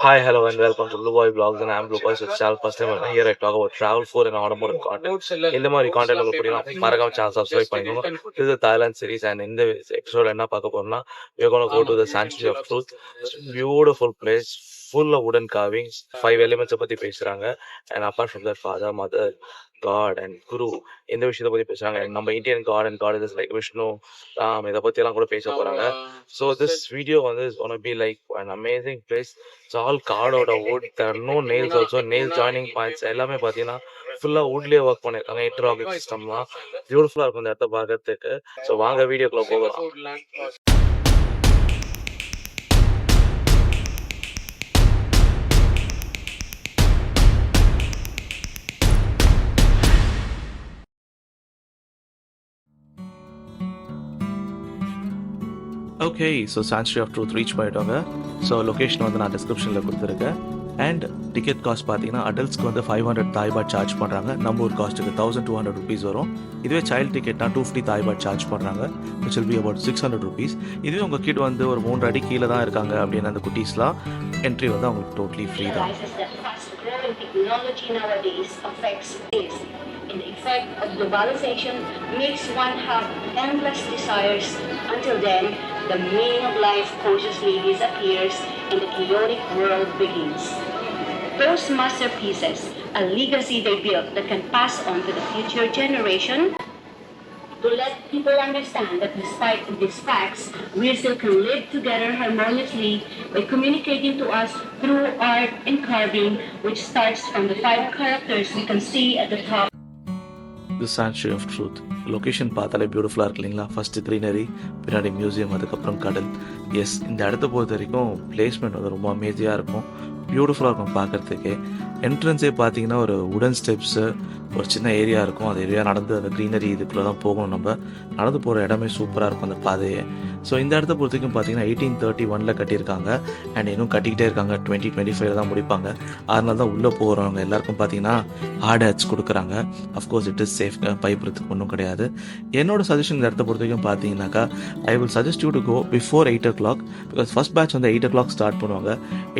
Hi, hello, and welcome to Blue Boy Vlogs. And I'm Blue Boy Social. First time here I talk about travel, food, and automotive content. இந்த மாதிரி content உங்களுக்கு பிடிக்கும் மறக்காம channel subscribe பண்ணிக்கோங்க. This is a Thailand series, and இந்த episode என்ன பார்க்க போறோம்னா we're gonna go to the Sanctuary of Truth. It's a beautiful place, full of wooden carvings. Five elements பத்தி பேசுறாங்க. And apart from that, Father, Mother, God, and Guru இந்த விஷயத்தை பத்தி பேசுறாங்க. And நம்ம Indian God and Goddess like Vishnu, Ram இதை பத்தி எல்லாம் கூட பேச போறாங்க. So this video is gonna be like an amazing place. It's all carved out of wood. There are no nails also. Nail joining points எல்லாமே பார்த்தீங்கன்னா ஃபுல்லாக வுட்லேயே work பண்ணியிருக்காங்க. இன்டர்லாக்கிங் சிஸ்டம்லாம் பியூட்டிஃபுல்லாக இருக்கும் இந்த இடத்த பார்க்கறதுக்கு. ஸோ வாங்க வீடியோக்குள்ள போகலாம். Okay, so sanctuary of Truth reach பண்ணிட்டோங்க. ஸோ லொக்கேஷன் வந்து நான் டிஸ்கிரிப்ஷனில் கொடுத்துருக்கேன். அண்ட் டிக்கெட் காஸ்ட் பார்த்தீங்கன்னா அடல்ட்ஸ்க்கு வந்து 500 தாய் பாட் சார்ஜ் பண்ணுறாங்க. நம்ம ஊர் காஸ்ட்டுக்கு 1200 ருபீஸ் வரும். இதுவே சைல்டு டிக்கெட்னா 250 தாய் பாட் சார்ஜ் பண்ணுறாங்க, which will be about 600 rupees. இதுவே உங்கள் கிட் வந்து ஒரு 3 அடி கீழே தான் இருக்காங்க அப்படின்னு அந்த குட்டீஸ்லாம் என்ட்ரி வந்து அவங்களுக்கு டோட்டலி ஃப்ரீ தான். In effect of globalization makes one have endless desires. Until then, the meaning of life consciously disappears and the chaotic world begins. Those masterpieces, a legacy they built that can pass on to the future generation, to let people understand that despite these facts, we still can live together harmoniously by communicating to us through art and carving, which starts from the 5 characters we can see at the top. The sanctuary of truth location பார்த்தாலே பியூட்டிஃபுல்லாக இருக்கு இல்லைங்களா? First greenery, பின்னாடி museum, அதுக்கப்புறம் கடல். S, இந்த இடத்த பொறுத்த வரைக்கும் பிளேஸ்மெண்ட் வந்து ரொம்ப அமேசியாக இருக்கும், பியூட்டிஃபுல்லாக இருக்கும் பார்க்குறதுக்கே. என்ட்ரன்ஸே பார்த்தீங்கன்னா ஒரு உடன் ஸ்டெப்ஸு, ஒரு சின்ன ஏரியா இருக்கும். அந்த ஏரியா நடந்து அந்த க்ரீனரி இதுக்குள்ளே தான் போகணும். நம்ம நடந்து போகிற இடமே சூப்பராக இருக்கும் அந்த பாதையே. ஸோ இந்த இடத்த பொறுத்த வரைக்கும் பார்த்தீங்கன்னா 1831 கட்டியிருக்காங்க. அண்ட் இன்னும் கட்டிக்கிட்டே இருக்காங்க. 2025 தான் முடிப்பாங்க. அதனால தான் உள்ளே போகிறவங்க எல்லாருக்கும் பார்த்தீங்கன்னா ஹார்ட் ஹேட்ஸ் கொடுக்குறாங்க. அஃப்கோர்ஸ் இட் இஸ் சேஃப், பயப்படுறதுக்கு ஒன்றும் கிடையாது. என்னோட சஜஷன் இந்த இடத்த பொறுத்த வரைக்கும் பார்த்தீங்கன்னாக்கா, I will suggest you to go before 8 o'clock, because first batch வந்து 8 o'clock ஸ்டார்ட் பண்ணுவாங்க.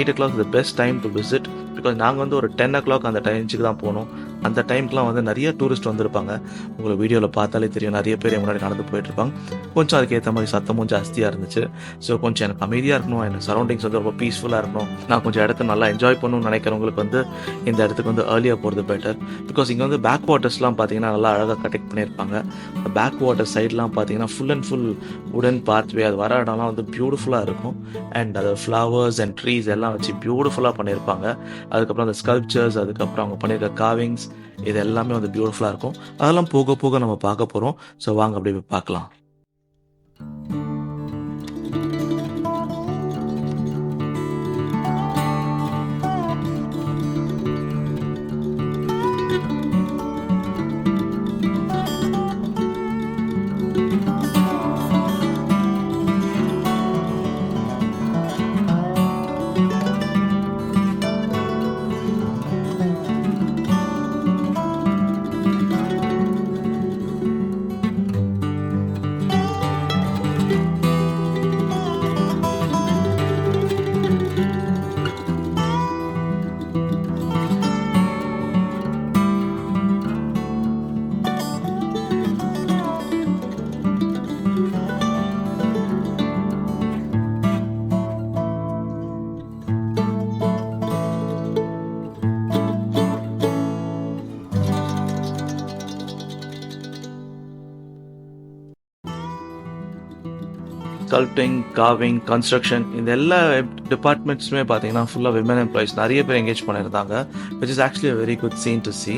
8 o'clock the best time to visit, because நாங்கள் வந்து ஒரு 10 o'clock அந்த டைமுக்கு தான் போனோம். அந்த டைமுக்குலாம் வந்து நிறைய டூரிஸ்ட் வந்திருப்பாங்க. உங்களை வீடியோவில் பார்த்தாலே தெரியும், நிறைய பேர் முன்னாடி நடந்து போயிட்டுருப்பாங்க. கொஞ்சம் அதுக்கேற்ற மாதிரி சத்தமும் ஜாஸ்தியாக இருந்துச்சு. ஸோ கொஞ்சம் எனக்கு அமைதியாக இருக்கணும், எனக்கு சரௌண்டிங்ஸ் வந்து ரொம்ப பீஸ்ஃபுல்லாக இருக்கணும், நான் கொஞ்சம் இடத்த நல்லா என்ஜாய் பண்ணணும்னு நினைக்கிறவங்களுக்கு வந்து இந்த இடத்துக்கு வந்து ஏர்லியாக போகிறது பெட்டர். பிகாஸ் இங்கே வந்து பேக் வாட்டர்ஸ்லாம் பார்த்தீங்கன்னா நல்லா அழகாக கனெக்ட் பண்ணியிருப்பாங்க. அந்த பேக் வாட்டர் சைட்லாம் பார்த்தீங்கன்னா ஃபுல் அண்ட் ஃபுல் உடன் பாத்வே, அது வர இடம்லாம் வந்து பியூட்டிஃபுல்லாக இருக்கும். அண்ட் அது ஃப்ளவர்ஸ் அண்ட் ட்ரீஸ் எல்லாம் வச்சு பியூட்டிஃபுல்லாக பண்ணியிருப்பாங்க. அதுக்கப்புறம் அந்த ஸ்கல்ப்சர்ஸ், அதுக்கப்புறம் அவங்க பண்ணியிருக்க காவிங்ஸ், இது எல்லாமே வந்து பியூட்டிஃபுல்லாக இருக்கும். அதெல்லாம் போக போக நம்ம பார்க்க போகிறோம். ஸோ வாங்க அப்படியே போய் பார்க்கலாம். ஸ்கல்ப்டிங், கார்விங், கன்ஸ்ட்ரக்ஷன், இந்த எல்லா டிபார்ட்மெண்ட்ஸுமே பார்த்தீங்கன்னா ஃபுல்லாக விமன் எம்ப்ளாயிஸ் நிறைய பேர் எங்கேஜ் பண்ணியிருந்தாங்க, which is actually a very good scene to see.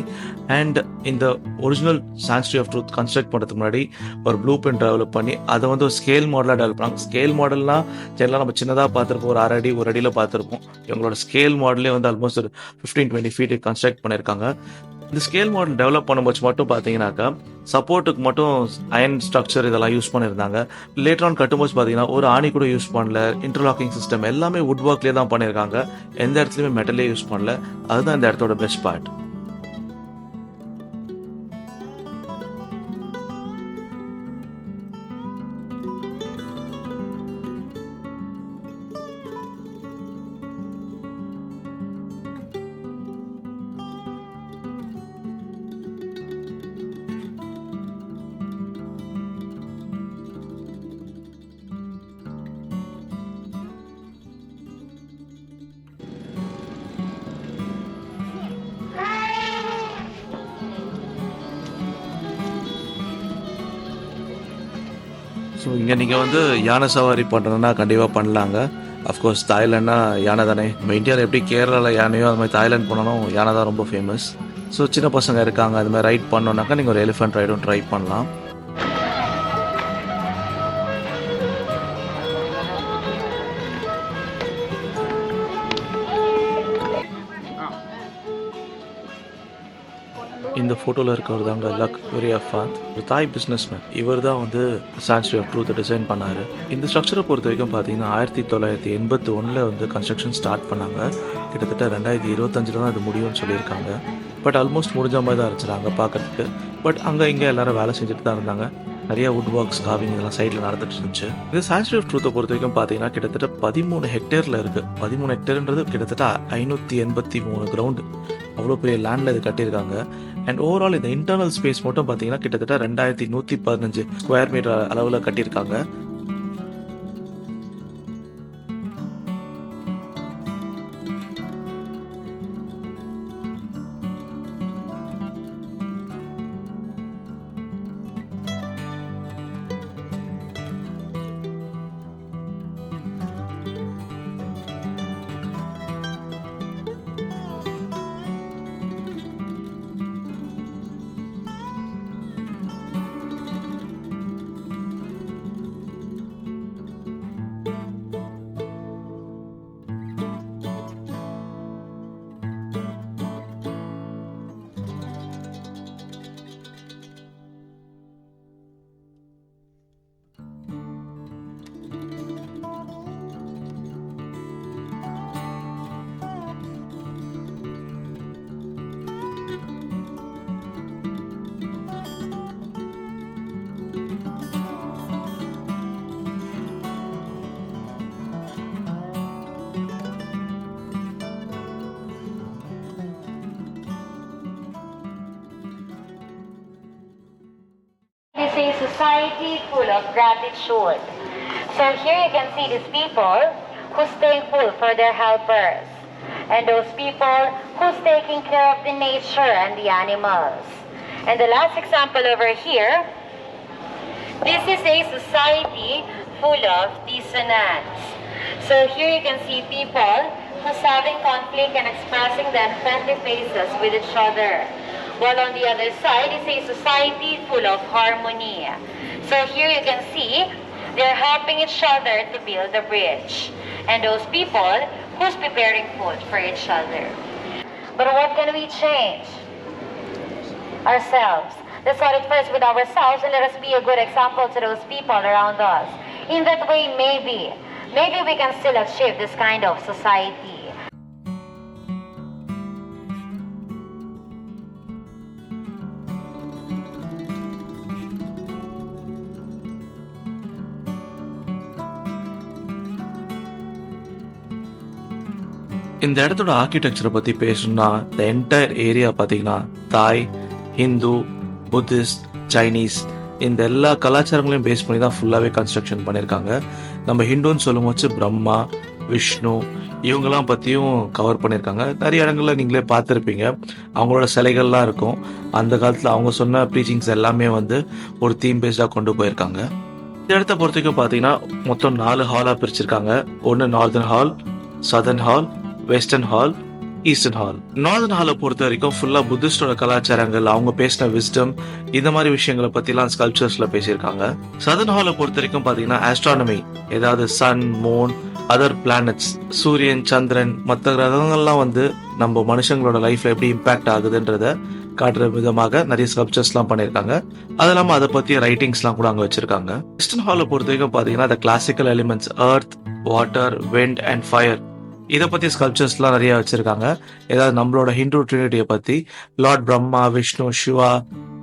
And இந்த original Sanctuary of Truth construct பண்ணுறதுக்கு முன்னாடி ஒரு ப்ளூ பிரிண்ட் டெவலப் பண்ணி அதை வந்து ஒரு ஸ்கேல் மாடலாக டெவலப் பண்ணாங்க. ஸ்கேல் மாடல்னால் ஜெனரலாக நம்ம சின்னதாக பார்த்துருப்போம், ஒரு 1 அடி 1 அடியில் பார்த்துருப்போம். இவங்களோட ஸ்கேல் மாடலே வந்து ஆல்மோஸ்ட் ஒரு 15-20 feet கன்ஸ்ட்ரக்ட் பண்ணியிருக்காங்க. இந்த ஸ்கேல் மாடல் டெவலப் பண்ணும்போது மட்டும் பார்த்தீங்கன்னாக்கா சப்போர்ட்டுக்கு மட்டும் அயன் ஸ்ட்ரக்சர் இதெல்லாம் யூஸ் பண்ணியிருந்தாங்க. லேட்டர் ஆன் கட்டும்போது பார்த்தீங்கன்னா ஒரு ஆணி கூட யூஸ் பண்ணல. இன்டர்லாக்கிங் சிஸ்டம் எல்லாமே வுட் ஒர்க்லேயே தான் பண்ணியிருக்காங்க. எந்த இடத்துலையுமே மெட்டலே யூஸ் பண்ணல. அதுதான் இந்த இடத்தோட பெஸ்ட் பார்ட். ஸோ இங்கே நீங்கள் வந்து யானை சவாரி பண்ணுறதுன்னா கண்டிப்பாக பண்ணலாங்க. அஃப்கோர்ஸ் தாய்லாண்ட்னா யானை தானே. நம்ம இந்தியாவில் எப்படி கேரளாவில் யானையோ அது மாதிரி தாய்லாந்து போனாலும் யானை தான் ரொம்ப ஃபேமஸ். ஸோ சின்ன பசங்க இருக்காங்க, அது மாதிரி ரைட் பண்ணோன்னாக்கா நீங்கள் ஒரு எலிஃபென்ட் ரைடும் ட்ரை பண்ணலாம். இந்த ஃபோட்டோவில் இருக்கிறவர் தாங்க லக் வெரியாஃபாத், ஒரு தாய் பிஸ்னஸ்மேன். இவர் தான் வந்து சான்ச்சுரி ஆஃப் ட்ரூத்தை டிசைன் பண்ணார். இந்த ஸ்ட்ரக்சரை பொறுத்த வரைக்கும் பார்த்தீங்கன்னா 1981 வந்து கன்ஸ்ட்ரக்ஷன் ஸ்டார்ட் பண்ணாங்க. கிட்டத்தட்ட 2025 தான் அது முடியும்னு சொல்லியிருக்காங்க. பட் ஆல்மோஸ்ட் முடிஞ்ச மாதிரி தான் இருந்துச்சுறாங்க பார்க்குறதுக்கு. பட் அங்கே இங்கே எல்லாரும் வேலை செஞ்சுட்டு தான் இருந்தாங்க. நிறைய வுட் ஒர்க்ஸ், காவிங் இதெல்லாம் சைடில் நடந்துட்டு இருந்துச்சு. இந்த சான்ச்சுரி ஆஃப் ட்ரூத்தை பொறுத்த வரைக்கும் பார்த்தீங்கன்னா கிட்டத்தட்ட 13 ஹெக்டேரில் இருக்குது. 13 ஹெக்டேர்ன்றது கிட்டத்தட்ட 583 கிரவுண்டு. அவ்வளோ பெரிய லேண்டில் இது கட்டியிருக்காங்க. அண்ட் ஓவரால் இந்த இன்டர்னல் ஸ்பேஸ் மட்டும் பார்த்தீங்கன்னா கிட்டத்தட்ட 2115 ஸ்கொயர் மீட்டர் அளவில் கட்டியிருக்காங்க. This is a society full of gratitude. So here you can see these people who's thankful for their helpers, and those people who's taking care of the nature and the animals. And the last example over here, this is a society full of dissonance. So here you can see people who's having conflict and expressing their friendly faces with each other. While on the other side is a society full of harmony. So here you can see they're helping each other to build a bridge. And those people who's preparing food for each other. But what can we change? Ourselves. Let's start it first with ourselves and let us be a good example to those people around us. In that way, maybe we can still achieve this kind of society. இந்த இடத்தோட ஆர்கிடெக்சரை பற்றி பேசணும்னா இந்த entire area பார்த்தீங்கன்னா தாய், Hindu, Buddhist, Chinese இந்த எல்லா கலாச்சாரங்களையும் base பண்ணி தான் ஃபுல்லாகவே கன்ஸ்ட்ரக்ஷன் பண்ணியிருக்காங்க. நம்ம ஹிந்துன்னு சொல்லும் போது பிரம்மா, விஷ்ணு இவங்கெல்லாம் பற்றியும் கவர் பண்ணியிருக்காங்க. நிறைய இடங்களில் நீங்களே பார்த்துருப்பீங்க, அவங்களோட சிலைகள்லாம் இருக்கும். அந்த காலத்தில் அவங்க சொன்ன ப்ரீச்சிங்ஸ் எல்லாமே வந்து ஒரு தீம் பேஸ்டாக கொண்டு போயிருக்காங்க. இந்த இடத்த பொறுத்த வரைக்கும் பார்த்தீங்கன்னா மொத்தம் 4 ஹாலாக பிரிச்சிருக்காங்க. ஒன்று northern hall, southern hall, western hall, eastern hall. Northern ஹாலை பொறுத்த வரைக்கும் ஃபுல்லாக புத்திஸ்டோட கலாச்சாரங்கள், அவங்க பேசின விஸ்டம், இந்த மாதிரி விஷயங்களை பற்றிலாம் ஸ்கல்ப்சர்ஸில் பேசியிருக்காங்க. சதர்ன் ஹாலை பொறுத்த வரைக்கும் பார்த்தீங்கன்னா ஆஸ்ட்ரானமி, ஏதாவது சன், மூன், அதர் பிளானட்ஸ், சூரியன், சந்திரன், மற்ற கிரகங்கள்லாம் வந்து நம்ம மனுஷங்களோட லைஃப்ல எப்படி இம்பாக்ட் ஆகுதுன்றத காட்டுற விதமாக நிறைய ஸ்கல்ப்சர்ஸ்லாம் பண்ணியிருக்காங்க. அது இல்லாமல் அதை பற்றிய ரைட்டிங்ஸ்லாம் கூட அங்கே வச்சிருக்காங்க. வெஸ்டர்ன் ஹாலை பொறுத்த வரைக்கும் பார்த்தீங்கன்னா அந்த classical elements earth, water, wind and fire இதை பற்றி ஸ்கல்ப்சர்ஸ்லாம் நிறைய வச்சிருக்காங்க. ஏதாவது நம்மளோட ஹிந்து ட்ரினிட்டியை பற்றி, லார்ட் பிரம்மா, விஷ்ணு, சிவா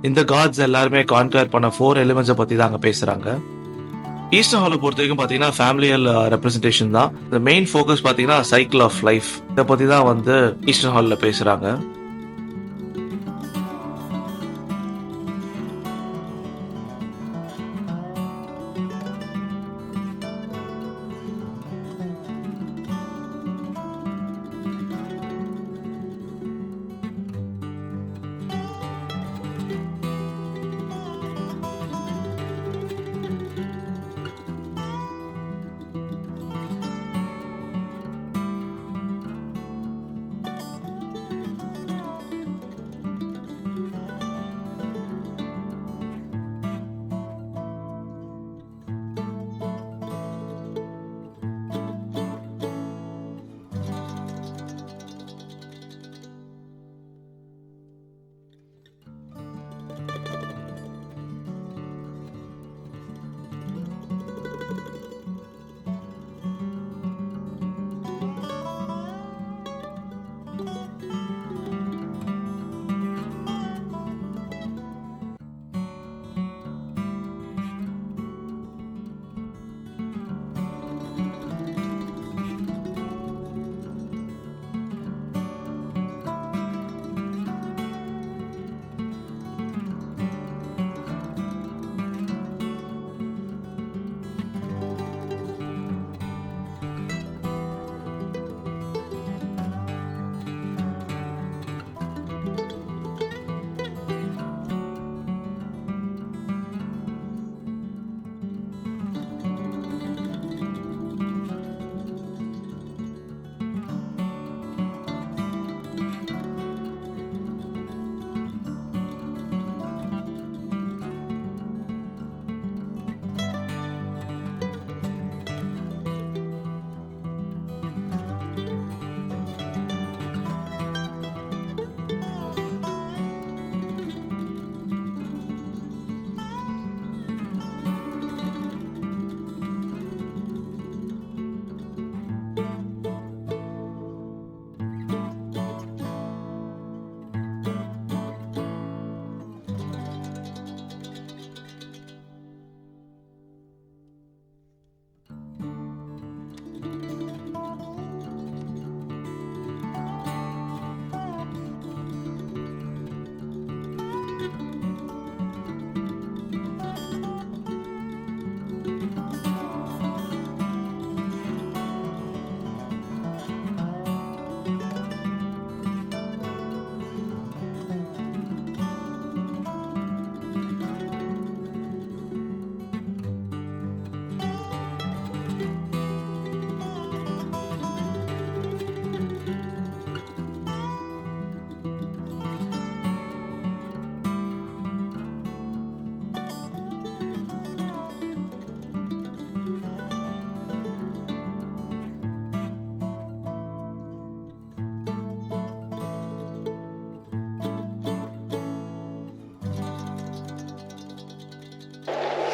இந்த காட்ஸ் எல்லாருமே கான்கர் பண்ண 4 எலிமெண்ட்ஸை பற்றி தான் அங்கே பேசுகிறாங்க. ஈஸ்டர்ன் ஹாலை பொறுத்த வரைக்கும் பார்த்தீங்கன்னா ஃபேமிலியல் ரெப்ரஸன்டேஷன் தான். இந்த மெயின் ஃபோக்கஸ் பார்த்தீங்கன்னா சைக்கிள் ஆஃப் லைஃப் இதை பற்றி தான் வந்து ஈஸ்டர்ன் ஹாலில் பேசுகிறாங்க.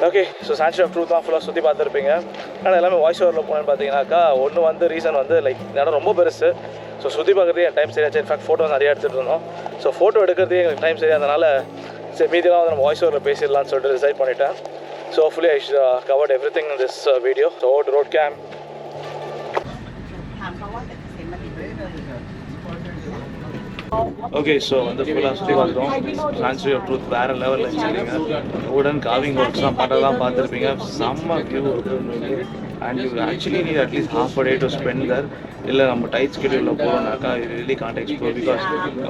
Okay, so sanctuary of truth தான் ஃபுல்லாக சுற்றி பார்த்துருப்பீங்க. ஆனால் எல்லாமே வாய்ஸ் ஓவரில் போனேன்னு பார்த்தீங்கன்னாக்கா ஒன்று வந்து ரீசன் வந்து லைக் இடம் ரொம்ப பெருசு. ஸோ சுற்றி பார்க்குறதே என் டைம் சரியாச்சு. இன்ஃபேக்ட் ஃபோட்டோஸ் நிறையா எடுத்துகிட்டு இருந்தோம். ஸோ ஃபோட்டோ எடுக்கிறதே எங்களுக்கு டைம் சரியாக அதனால் சரி மீதியெல்லாம் வந்து நம்ம வாய்ஸ் ஓவரில் பேசிடலாம்னு சொல்லிட்டு டிசைட் பண்ணிட்டேன். So hopefully I covert every thing in this video. So road game. Okay, so வந்து ஃபுல்லாக சுற்றி பார்த்துட்டோம். சான்ச்சுரி ஆஃப் ட்ரூத் வேறு லெவலில் வச்சுருக்கீங்க. உடன் காவிங் ஒர்க்ஸ்லாம் பண்ணுறதெல்லாம் பார்த்துருப்பீங்க. செம்ம வியூ இருக்குது. And you actually need at least half a day to spend there. இல்லை நம்ம டைட் ஸ்கெடியூலில் போகிறோம்னாக்கா இது really can't explore because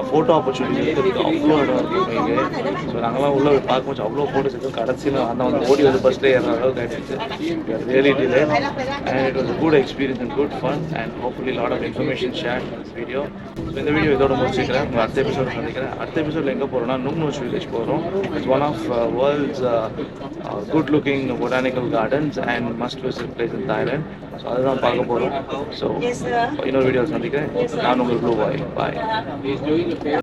photo opportunity இருக்குது. அவ்வளோ இடம் இருக்குது இங்கே. ஸோ நாங்களாம் உள்ளே பார்க்கும்போது அவ்வளோ ஃபோட்டோஸ் இருக்குது. கடைசியில் அந்த வந்து ஓடி வந்து ஃபஸ்ட்டே ஏற அளவுக்கு ஆகிடுச்சு. Really delay and it was good experience and good fun and hopefully lot of information share video. So இந்த வீடியோ இதோட முடிச்சுக்கிறேன். உங்கள் அடுத்த எபிசோட சந்திக்கிறேன். அடுத்த எபிசோடில் எங்கே போகிறோம்னா நுங்னோச் வில்லேஜ் போகிறோம். It's one of world's good looking botanical gardens and must visit place in Thailand. So அதுதான் பார்க்க போகிறோம். ஸோ இன்னொரு வீடியோ சந்திக்கிறேன். நான் உங்கள் ப்ளூ பாய். பாய்.